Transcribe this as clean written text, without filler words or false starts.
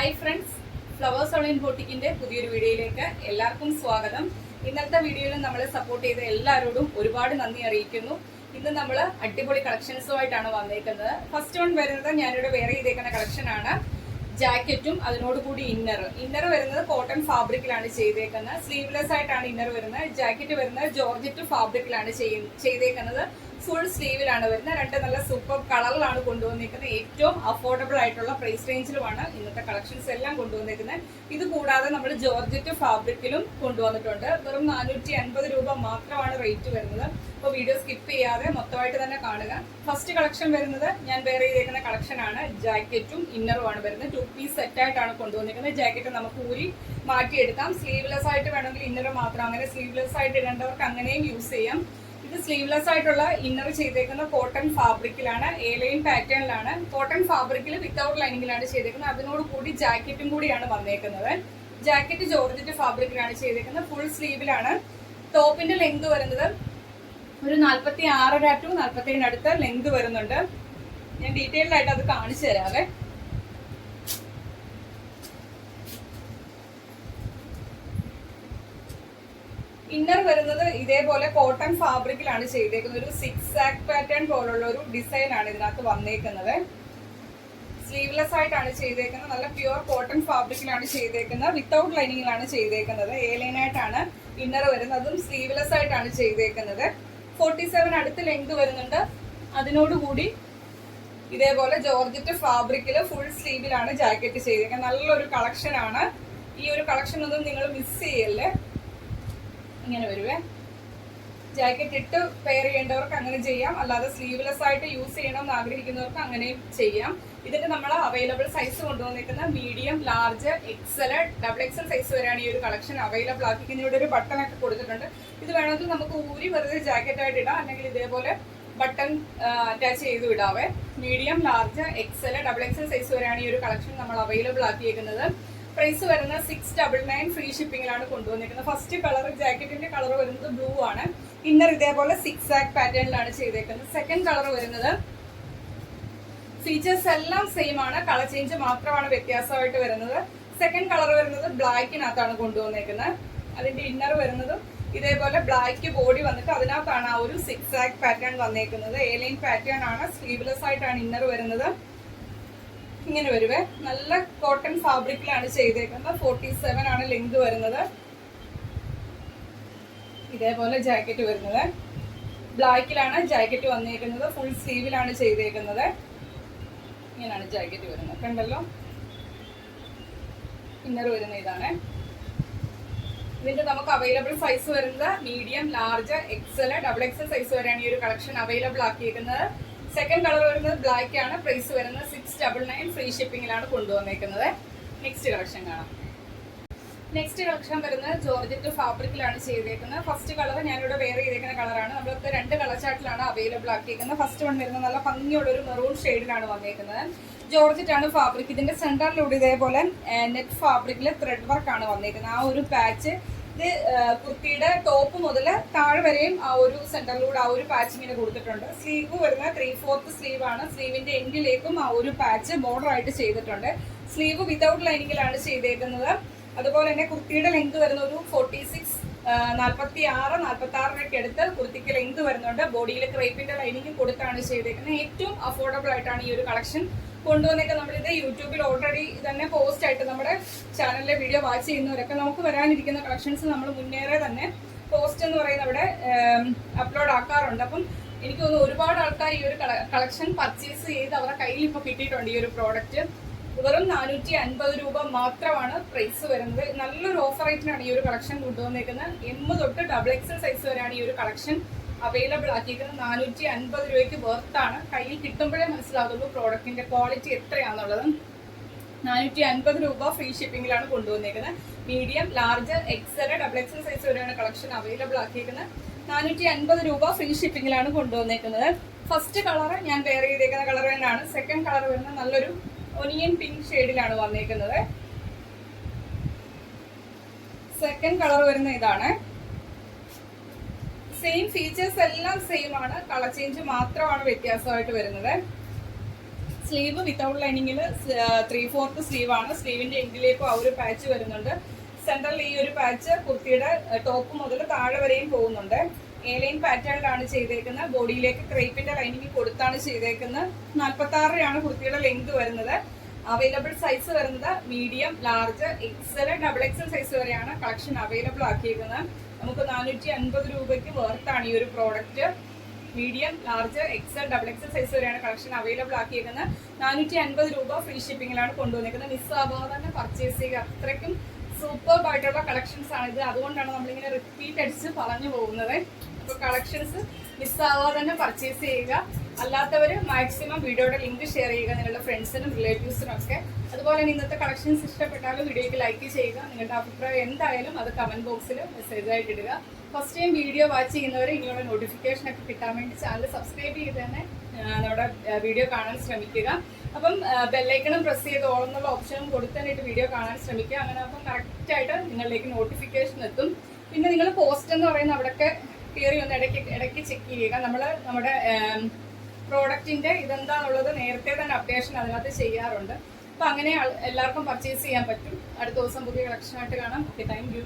Hi friends, flowers online ബോട്ടിക്കിന്റെ പുതിയൊരു വീഡിയോയിലേക്ക് എല്ലാവർക്കും സ്വാഗതം. ഇന്നത്തെ വീഡിയോയിൽ നമ്മളെ സപ്പോർട്ട് ചെയ്ത എല്ലാവരോടും ഒരുപാട് നന്ദി അറിയിക്കുന്നു. ഇന്ന് നമ്മൾ അടിപൊളി കളക്ഷൻസുമായിട്ടാണ് വന്നേക്കുന്നത്. ഫസ്റ്റ് വൺ വരുന്നത് ഞാനിവിടെ വെയർ ചെയ്തേക്കുന്ന കളക്ഷനാണ്. ജാക്കറ്റും അതിനോടുകൂടി ഇന്നർ വരുന്നത് കോട്ടൺ ഫാബ്രിക്കിലാണ് ചെയ്തേക്കുന്നത്. സ്ലീവ്ലെസ് ആയിട്ടാണ് ഇന്നർ വരുന്നത്. ജാക്കറ്റ് വരുന്നത് ജോർജറ്റ് ഫാബ്രിക്കിലാണ് ചെയ്തേക്കുന്നത്. ഫുൾ സ്ലീവിലാണ് വരുന്നത്. രണ്ട് നല്ല സൂപ്പർ കളറിലാണ് കൊണ്ടുവന്നിരിക്കുന്നത്. ഏറ്റവും അഫോർഡബിൾ ആയിട്ടുള്ള പ്രൈസ് റേഞ്ചിലുമാണ് ഇന്നത്തെ കളക്ഷൻസ് എല്ലാം കൊണ്ടുവന്നിരിക്കുന്നത്. ഇത് കൂടാതെ നമ്മൾ ജോർജറ്റ് ഫാബ്രിക്കിലും കൊണ്ടുവന്നിട്ടുണ്ട്. വെറും 450 രൂപ മാത്രമാണ് റേറ്റ് വരുന്നത്. അപ്പോൾ വീഡിയോ സ്കിപ്പ് ചെയ്യാതെ മൊത്തമായിട്ട് തന്നെ കാണുക. ഫസ്റ്റ് കളക്ഷൻ വരുന്നത് ഞാൻ വെയർ ചെയ്തേക്കുന്ന കളക്ഷനാണ്. ജാക്കറ്റും ഇന്നറുമാണ് വരുന്നത്. 2 പീസ് സെറ്റായിട്ടാണ് കൊണ്ടുവന്നിരിക്കുന്നത്. ജാക്കറ്റ് നമുക്ക് ഊരി മാറ്റിയെടുക്കാം. സ്ലീവ്ലെസ് ആയിട്ട് വേണമെങ്കിൽ ഇന്നർ മാത്രം, അങ്ങനെ സ്ലീവ്ലെസ് ആയിട്ട് ഇടേണ്ടവർക്ക് അങ്ങനെയും യൂസ് ചെയ്യാം. ഇത് സ്ലീവ്ലെസ് ആയിട്ടുള്ള ഇന്നർ ചെയ്തേക്കുന്ന കോട്ടൺ ഫാബ്രിക്കിലാണ്. ലൈൻ പാറ്റേണിലാണ്. കോട്ടൺ ഫാബ്രിക്കിൽ വിത്തൗട്ട് ലൈനിങ്ങിലാണ് ചെയ്തേക്കുന്നത്. അതിനോട് കൂടി ജാക്കറ്റും കൂടിയാണ് വന്നേക്കുന്നത്. ജാക്കറ്റ് ജോർജറ്റ് ഫാബ്രിക്കിലാണ് ചെയ്തേക്കുന്നത്. ഫുൾ സ്ലീവിലാണ്. ടോപ്പിന്റെ ലെങ്ത് വരുന്നത് ഒരു 46 to 47 അടുത്ത് ലെങ്ത് വരുന്നുണ്ട്. ഞാൻ ഡീറ്റെയിൽഡ് ആയിട്ട് അത് കാണിച്ചു തരാവേ. ഇന്നർ വരുന്നത് ഇതേപോലെ കോട്ടൺ ഫാബ്രിക്കിലാണ് ചെയ്തേക്കുന്നത്. ഒരു 6 പാറ്റേൺ പോലുള്ള ഒരു ഡിസൈൻ ആണ് ഇതിനകത്ത് വന്നേക്കുന്നത്. സ്ലീവ്ലെസ് ആയിട്ടാണ് ചെയ്തേക്കുന്നത്. നല്ല പ്യുവർ കോട്ടൺ ഫാബ്രിക്കിലാണ് ചെയ്തേക്കുന്നത്. വിത്തൗട്ട് ലൈനിങ്ങിലാണ് ചെയ്തേക്കുന്നത്. ലൈൻ ആയിട്ടാണ് ഇന്നർ വരുന്നത്. അതും സ്ലീവ്ലെസ് ആയിട്ടാണ് ചെയ്തേക്കുന്നത്. 47 അടുത്ത് ലെങ്ത് വരുന്നുണ്ട്. അതിനോടുകൂടി ഇതേപോലെ ജോർജറ്റ് ഫാബ്രിക്കിൽ ഫുൾ സ്ലീവിലാണ് ജാക്കറ്റ് ചെയ്തേക്കുന്നത്. നല്ലൊരു കളക്ഷൻ ആണ്. ഈ ഒരു കളക്ഷൻ ഒന്നും നിങ്ങൾ മിസ് ചെയ്യല്ലേ. ഇങ്ങനെ വരുവേ. ജാക്കറ്റ് ഇട്ട് പെയർ ചെയ്യേണ്ടവർക്ക് അങ്ങനെ ചെയ്യാം. അല്ലാതെ സ്ലീവ്ലെസ് ആയിട്ട് യൂസ് ചെയ്യണം എന്ന് ആഗ്രഹിക്കുന്നവർക്ക് അങ്ങനെയും ചെയ്യാം. ഇതിന്റെ നമ്മൾ അവൈലബിൾ സൈസ് കൊണ്ടുവന്നിരിക്കുന്ന medium, large, XL, XXL size വരെയാണ് ഈ ഒരു കളക്ഷൻ അവൈലബിൾ ആക്കിയിരിക്കുന്നത്. ഇവിടെ ഒരു ബട്ടൺ ഒക്കെ കൊടുത്തിട്ടുണ്ട്. ഇത് വേണമെങ്കിൽ നമുക്ക് ഊരി വെറുതെ ജാക്കറ്റ് ആയിട്ട് ഇടാം, അല്ലെങ്കിൽ ഇതേപോലെ ബട്ടൺ അറ്റാച്ച് ചെയ്ത് വിടാവേ. Medium, large, XL, XXL size വരെയാണ് ഈ ഒരു കളക്ഷൻ നമ്മൾ അവൈലബിൾ ആക്കിയിരിക്കുന്നത്. പ്രൈസ് വരുന്നത് 699 ഫ്രീ ഷിപ്പിംഗിലാണ് കൊണ്ടുവന്നിരിക്കുന്നത്. ഫസ്റ്റ് കളർ, ജാക്കറ്റിന്റെ കളർ വരുന്നത് ബ്ലൂ ആണ്. ഇന്നർ ഇതേപോലെ 6 പാറ്റേണിലാണ് ചെയ്തേക്കുന്നത്. സെക്കൻഡ് കളർ വരുന്നത്, ഫീച്ചേഴ്സ് എല്ലാം സെയിം ആണ്, കളർ ചേഞ്ച് മാത്രമാണ് വ്യത്യാസമായിട്ട് വരുന്നത്. സെക്കൻഡ് കളർ വരുന്നത് ബ്ലാക്കിനകത്താണ് കൊണ്ടുവന്നേക്കുന്നത്. അതിന്റെ ഇന്നർ വരുന്നതും ഇതേപോലെ ബ്ലാക്ക് ബോഡി വന്നിട്ട് അതിനകത്താണ് ആ ഒരു 6 പാറ്റേൺ വന്നേക്കുന്നത്. ലൈൻ പാറ്റേൺ ആണ്. സ്ലീവ്ലെസ് ആയിട്ടാണ് ഇന്നർ വരുന്നത്. ഇങ്ങനെ വരുവേ. നല്ല കോട്ടൺ ഫാബ്രിക്കിലാണ് ചെയ്തേക്കുന്നത്. 47 ആണ് ലെങ്ത് വരുന്നത്. ഇതേപോലെ ജാക്കറ്റ് വരുന്നത് ബ്ലാക്കിലാണ് ജാക്കറ്റ് വന്നേക്കുന്നത്. ഫുൾ സ്ലീവിലാണ് ചെയ്തേക്കുന്നത്. ഇങ്ങനെയാണ് ജാക്കറ്റ് വരുന്നത്. കണ്ടല്ലോ. ഇന്നർ വരുന്ന ഇതാണ്. ഇതിന്റെ നമുക്ക് അവൈലബിൾ സൈസ് വരുന്നത് medium, large, XL, XXL size വരെയാണ് ഈ ഒരു കളക്ഷൻ അവൈലബിൾ ആക്കിയിരിക്കുന്നത്. സെക്കൻഡ് കളർ വരുന്നത് ബ്ലാക്ക് ആണ്. പ്രൈസ് വരുന്നത് 699 ഫ്രീ ഷിപ്പിംഗിലാണ് കൊണ്ടുവന്നേക്കുന്നത്. നെക്സ്റ്റ് കളക്ഷൻ കാണാം. നെക്സ്റ്റ് കളക്ഷൻ വരുന്നത് ജോർജറ്റ് ഫാബ്രിക്കിലാണ് ചെയ്തേക്കുന്നത്. ഫസ്റ്റ് കളർ ഞാനിവിടെ വെയർ ചെയ്തേക്കുന്ന കളറാണ്. നമ്മൾക്ക് 2 കളർ ചാർട്ടിലാണ് അവൈലബിൾ ആക്കിയിരിക്കുന്നത്. ഫസ്റ്റ് വൺ വരുന്നത് നല്ല ഭംഗിയുള്ള ഒരു മെറൂൺ ഷെയ്ഡിലാണ് വന്നേക്കുന്നത്. ജോർജറ്റ് ആണ് ഫാബ്രിക്. ഇതിന്റെ സെന്ററിലൂടെ ഇതേപോലെ നെറ്റ് ഫാബ്രിക്കിൽ ത്രെഡ് വർക്ക് ആണ് വന്നേക്കുന്നത്. ആ ഒരു പാച്ച്, ഇത് കുർത്തിയുടെ ടോപ്പ് മുതൽ താഴെ വരെയും ആ ഒരു സെന്ററിലൂടെ ആ ഒരു പാച്ച് ഇങ്ങനെ കൊടുത്തിട്ടുണ്ട്. സ്ലീവ് വരുന്നത് 3/4 സ്ലീവ് ആണ്. സ്ലീവിന്റെ എൻഡിലേക്കും ആ ഒരു പാച്ച് ബോർഡർ ആയിട്ട് ചെയ്തിട്ടുണ്ട്. സ്ലീവ് വിതൗട്ട് ലൈനിങ്ങിലാണ് ചെയ്തേക്കുന്നത്. അതുപോലെ തന്നെ കുർത്തിയുടെ ലെങ്ത് വരുന്ന ഒരു 46, 46, 46 അടുത്ത് കുർത്തിക്ക് ലെങ്ത് വരുന്നുണ്ട്. ബോഡിയിൽ ക്രേപ്പിന്റെ ലൈനിങ് കൊടുത്താണ് ചെയ്തേക്കുന്നത്. ഏറ്റവും അഫോർഡബിൾ ആയിട്ടാണ് ഈ ഒരു കളക്ഷൻ കൊണ്ടുവന്നേക്കുന്നത്. നമ്മളിത് യൂട്യൂബിൽ ഓൾറെഡി തന്നെ പോസ്റ്റ് ആയിട്ട് നമ്മുടെ ചാനലിലെ വീഡിയോ വാച്ച് ചെയ്യുന്നവരൊക്കെ നമുക്ക് വരാനിരിക്കുന്ന കളക്ഷൻസ് നമ്മൾ മുന്നേറെ തന്നെ പോസ്റ്റ് എന്ന് പറയുന്ന അവിടെ അപ്ലോഡ് ആക്കാറുണ്ട്. അപ്പം എനിക്ക് തോന്നുന്നു ഒരുപാട് ആൾക്കാർ ഈ ഒരു കളക്ഷൻ പർച്ചേസ് ചെയ്ത് അവരുടെ കയ്യിൽ ഇപ്പോൾ കിട്ടിയിട്ടുണ്ട്. ഈ ഒരു പ്രോഡക്റ്റ് വെറും 450 രൂപ മാത്രമാണ് പ്രൈസ് വരുന്നത്. നല്ലൊരു ഓഫർ റേറ്റിനാണ് ഈ ഒരു കളക്ഷൻ കൊണ്ടുവന്നേക്കുന്നത്. M തൊട്ട് XXL സൈസ് വരെയാണ് ഈ ഒരു കളക്ഷൻ അവൈലബിൾ ആക്കിയിരിക്കുന്നത്. 450 രൂപയ്ക്ക് വർത്താണ്. കയ്യിൽ കിട്ടുമ്പോഴേ മനസ്സിലാകുള്ളൂ പ്രോഡക്റ്റിന്റെ ക്വാളിറ്റി എത്രയാണെന്നുള്ളത്. 450 രൂപ ഫ്രീ ഷിപ്പിംഗിലാണ് കൊണ്ടുവന്നേക്കുന്നത്. Medium, large, XL, XXL size വരെയാണ് കളക്ഷൻ അവൈലബിൾ ആക്കിയിരിക്കുന്നത്. 450 രൂപ ഫ്രീ ഷിപ്പിംഗിലാണ് കൊണ്ടുവന്നേക്കുന്നത്. ഫസ്റ്റ് കളർ ഞാൻ വെയർ ചെയ്തേക്കുന്ന കളർ തന്നെയാണ്. സെക്കൻഡ് കളർ വരുന്നത് നല്ലൊരു ഒനിയൻ പിങ്ക് ഷെയ്ഡിലാണ് വന്നേക്കുന്നത്. സെക്കൻഡ് കളർ വരുന്ന ഇതാണ്. സെയിം ഫീച്ചേഴ്സ് എല്ലാം സെയിം ആണ്. കളർ ചേഞ്ച് മാത്രമാണ് വ്യത്യാസമായിട്ട് വരുന്നത്. സ്ലീവ് വിത്തൗട്ട് ലൈനിങ്ങിൽ 3/4 സ്ലീവ് ആണ്. സ്ലീവിന്റെ എൻഡിലേക്കും ആ ഒരു പാച്ച് വരുന്നുണ്ട്. സെൻട്രൽ ഈ ഒരു പാച്ച് കുർത്തിയുടെ ടോപ്പ് മുതൽ താഴെ വരെയും പോകുന്നുണ്ട്. എ-ലൈൻ പാറ്റേണിലാണ് ചെയ്തേക്കുന്നത്. ബോഡിയിലേക്ക് ക്രേപ്പിന്റെ ലൈനിങ് കൊടുത്താണ് ചെയ്തേക്കുന്നത്. 46 കുർത്തിയുടെ ലെങ്ത് വരുന്നത്. അവൈലബിൾ സൈസ് വരുന്നത് medium, large, XL, XXL size വരെയാണ് കളക്ഷൻ അവൈലബിൾ ആക്കിയിരിക്കുന്നത്. നമുക്ക് 450 രൂപയ്ക്ക് വേർത്താണ് ഈ ഒരു product. Medium, large, XL, XXL size വരെയാണ് കളക്ഷൻ അവൈലബിൾ ആക്കിയിരിക്കുന്നത്. 450 രൂപ ഫ്രീ ഷിപ്പിങ്ങിലാണ് കൊണ്ടുവന്നിരിക്കുന്നത്. മിസ്സാവാതെ തന്നെ പർച്ചേസ് ചെയ്യുക. അത്രയ്ക്കും സൂപ്പർബ് ആയിട്ടുള്ള കളക്ഷൻസ് ആണ് ഇത്. അതുകൊണ്ടാണ് നമ്മളിങ്ങനെ റിപ്പീറ്റ് അടിച്ച് പറഞ്ഞു പോകുന്നത്. അപ്പോൾ കളക്ഷൻസ് മിസ്സാവാതെ തന്നെ പർച്ചേസ് ചെയ്യുക. അല്ലാത്തവർ മാക്സിമം വീഡിയോയുടെ ലിങ്ക് ഷെയർ ചെയ്യുക നിങ്ങളുടെ ഫ്രണ്ട്സിനും റിലേറ്റീവ്സിനും ഒക്കെ. അതുപോലെ തന്നെ ഇന്നത്തെ കളക്ഷൻസ് ഇഷ്ടപ്പെട്ടാലും വീഡിയോയ്ക്ക് ലൈക്ക് ചെയ്യുക. നിങ്ങളുടെ അഭിപ്രായം എന്തായാലും അത് കമന്റ് ബോക്സിൽ മെസ്സേജായിട്ട് ഇടുക. ഫസ്റ്റ് ടൈം വീഡിയോ വാച്ച് ചെയ്യുന്നവർ ഇനിയുള്ള നോട്ടിഫിക്കേഷൻ ഒക്കെ കിട്ടാൻ വേണ്ടി ചാനൽ സബ്സ്ക്രൈബ് ചെയ്ത് തന്നെ നമ്മുടെ വീഡിയോ കാണാൻ ശ്രമിക്കുക. അപ്പം ബെല്ലൈക്കണും പ്രസ് ചെയ്ത് ഓൾ എന്നുള്ള ഓപ്ഷനും കൊടുത്തന്നിട്ട് വീഡിയോ കാണാൻ ശ്രമിക്കുക. അങ്ങനെ അപ്പം കറക്റ്റായിട്ട് നിങ്ങളിലേക്ക് നോട്ടിഫിക്കേഷൻ എത്തും. പിന്നെ നിങ്ങൾ പോസ്റ്റ് എന്ന് പറയുന്ന അവിടെയൊക്കെ കയറി ഒന്ന് ഇടയ്ക്ക് ചെക്ക് ചെയ്യുക. നമ്മുടെ പ്രോഡക്റ്റിന്റെ ഇതെന്താന്നുള്ളത് നേരത്തെ തന്നെ അപ്ഡേഷൻ അതിനകത്ത് ചെയ്യാറുണ്ട്. അപ്പം അങ്ങനെ എല്ലാവർക്കും പർച്ചേസ് ചെയ്യാൻ പറ്റും. അടുത്ത ദിവസം പുതിയ കളക്ഷനായിട്ട് കാണാം. Okay, thank you.